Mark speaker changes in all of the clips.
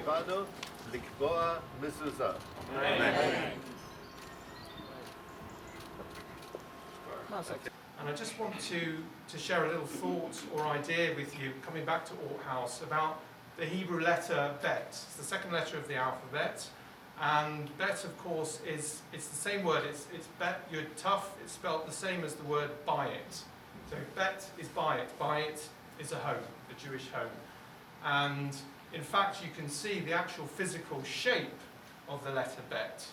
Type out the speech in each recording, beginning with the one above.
Speaker 1: banu likboa mezuzah.
Speaker 2: Amen.
Speaker 3: And I just want to share a little thought or idea with you, coming back to ORT House, about the Hebrew letter bet. It's the second letter of the alphabet. And bet, of course, it's the same word. It's bet, you're tough. It's spelled the same as the word buy it. So bet is buy it. Buy it is a home, a Jewish home. And in fact, you can see the actual physical shape of the letter bet.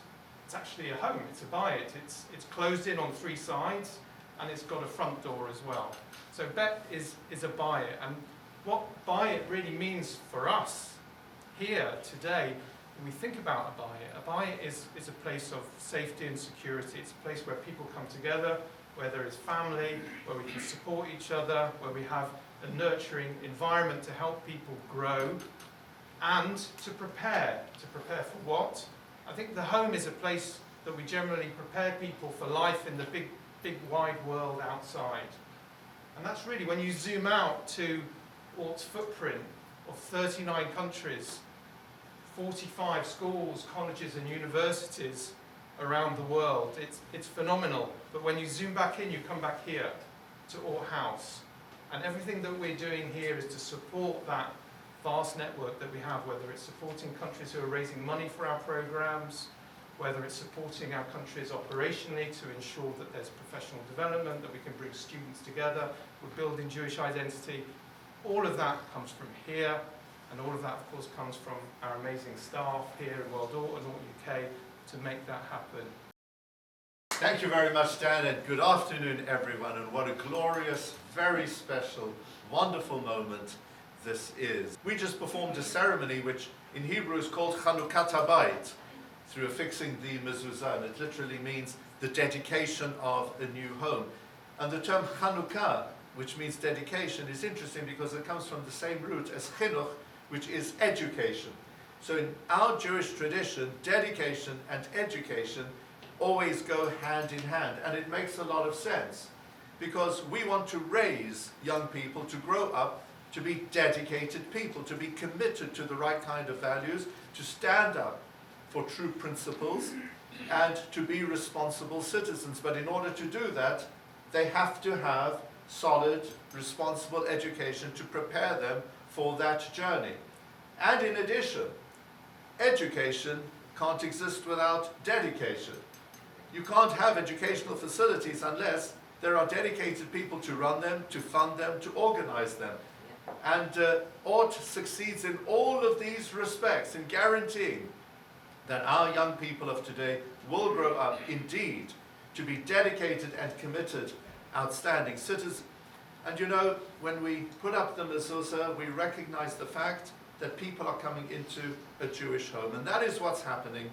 Speaker 3: It's actually a home. It's a buy it. It's closed in on three sides, and it's got a front door as well. So bet is a buy it. And what buy it really means for us here today, when we think about a buy it is a place of safety and security. It's a place where people come together, where there is family, where we can support each other, where we have a nurturing environment to help people grow and to prepare. To prepare for what? I think the home is a place that we generally prepare people for life in the big wide world outside. And that's really, when you zoom out to ORT's footprint of 39 countries, 45 schools, colleges and universities around the world, it's phenomenal. But when you zoom back in, you come back here to ORT House. And everything that we're doing here is to support that vast network that we have, whether it's supporting countries who are raising money for our programs, whether it's supporting our countries operationally to ensure that there's professional development, that we can bring students together, we're building Jewish identity. All of that comes from here, and all of that, of course, comes from our amazing staff here at World ORT and ORT UK to make that happen.
Speaker 1: Thank you very much, Dan, and good afternoon, everyone. And what a glorious, very special, wonderful moment this is. We just performed a ceremony which in Hebrew is called Chanukat Habayit, through affixing the mezuzah, and it literally means the dedication of a new home. And the term Chanukah, which means dedication, is interesting because it comes from the same root as chinuch, which is education. So in our Jewish tradition, dedication and education always go hand in hand, and it makes a lot of sense because we want to raise young people to grow up to be dedicated people, to be committed to the right kind of values, to stand up for true principles, and to be responsible citizens. But in order to do that, they have to have solid, responsible education to prepare them for that journey. And in addition, education can't exist without dedication. You can't have educational facilities unless there are dedicated people to run them, to fund them, to organize them. And ORT succeeds in all of these respects in guaranteeing that our young people of today will grow up indeed to be dedicated and committed, outstanding citizens. And you know, when we put up the mezuzah, we recognize the fact that people are coming into a Jewish home. And that is what's happening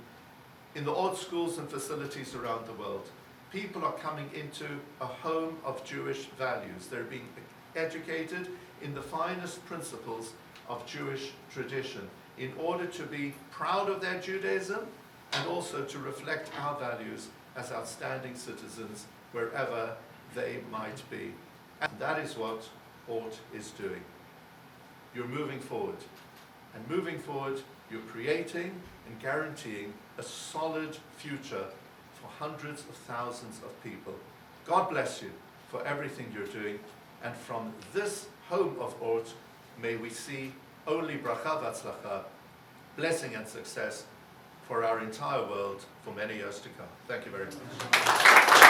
Speaker 1: in the ORT schools and facilities around the world. People are coming into a home of Jewish values. They're being educated in the finest principles of Jewish tradition in order to be proud of their Judaism and also to reflect our values as outstanding citizens wherever they might be. And that is what ORT is doing. You're moving forward. And moving forward, you're creating and guaranteeing a solid future for hundreds of thousands of people. God bless you for everything you're doing. And from this home of ORT, may we see only bracha v'atzlacha, blessing and success for our entire world for many years to come. Thank you very much.